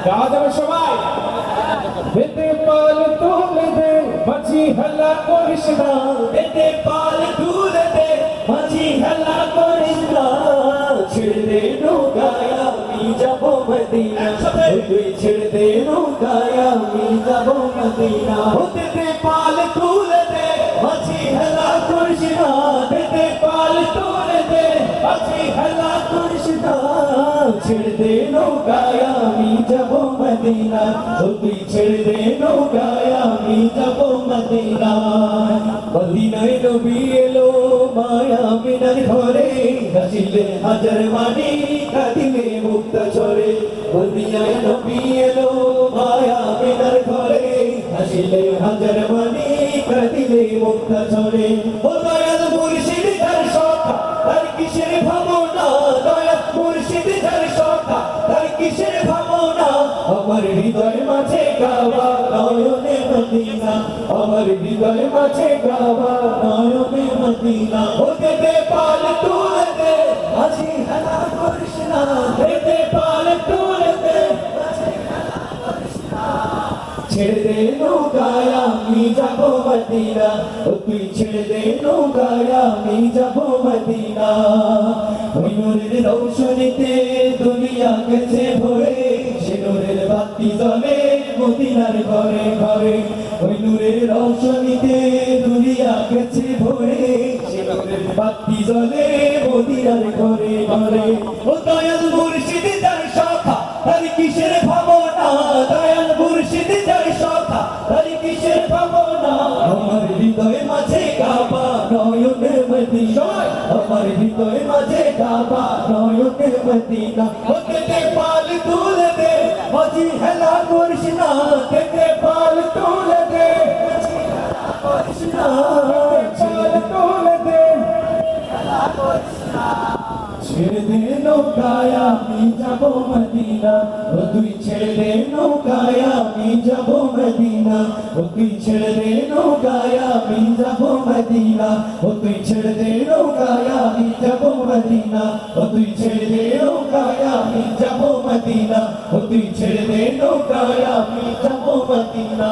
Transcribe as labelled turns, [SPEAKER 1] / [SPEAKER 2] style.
[SPEAKER 1] গাওয়া যাবে সবাই বেতে পাল তুলে দে মাঝি হেলা করিস না বেতে পাল তুলে দে মাঝি হেলা করিস না ছেড়ে দে নৌকায় আমি যাব মদিনা তুই ছেড়ে দে নৌকায় আমি যাব মদিনা বেতে পাল তুলে দে মাঝি হেলা করিস না বেতে পাল তুলে দে মাঝি হেলা করিস না ছেড়ে দে নৌকায় আমি যাব মদিনা তুই ছেড়ে দে নৌকায় আমি যাব মদিনা মদিনায় নবী এলো মায়া মিনার ঘরে হাসিলে হাজার মানি কাঁদিলে মুক্তা ঝরে মদিনায় নবী এলো মায়া মিনার ঘরে হাসিলে হাজার মানি কাঁদিলে মুক্তা ঝরে ও দয়াল মুর্শিদ যার সখা তার কিসের ভাবনা দয়াল মুর্শিদ যার সখা তার কিসের ভাবনা আমার হৃদয় মাঝে কাবা নয়নে মদিনা আমার হৃদয় মাঝে কাবা নয়নে মদিনা ওকে দে পাল তুলে দে মাঝি হেলা করিস না দে পাল তুলে দে ছেড়ে দে নৌকায় আমি যাব মদিনা তুই ছেড়ে দে নৌকায় আমি যাব মদিনা ওই নূরের রৌশনীতে দুনিয়া গেছে ভরে সে নূরের বাতি জ্বলে মদিনার ঘরে ঘরে ওই নূরের রৌশনীতে দুনিয়া গেছে ভরে সে নূরের বাতি জ্বলে মদিনার ঘরে ঘরে ও দয়াল মুর্শিদ যার সখা তার কিসের ভাবনা দয়াল মুর্শিদ যার সখা তার কিসের ভাবনা আমার হৃদয় মাঝে কাবা নয়নে মদিনা আমার হৃদয় মাঝে কাবা নয়নে মদিনা ওকে দে পাল তুলে দে মাঝি হেলা করিস না দে পাল তুলে দে করিস না পাল তুলে দে হেলা করিস না ছেড়ে দে নৌকায় আমি যাব মদিনা তুই ছেড়ে দে নৌকায় আমি যাব মদিনা তুই ছেড়ে দে নৌকায় আমি যাব মদিনা তুই ছেড়ে দে নৌকায় আমি যাব মদিনা তুই ছেড়ে দে নৌকায় আমি যাব মদিনা তুই ছেড়ে দে নৌকায় আমি যাব মদিনা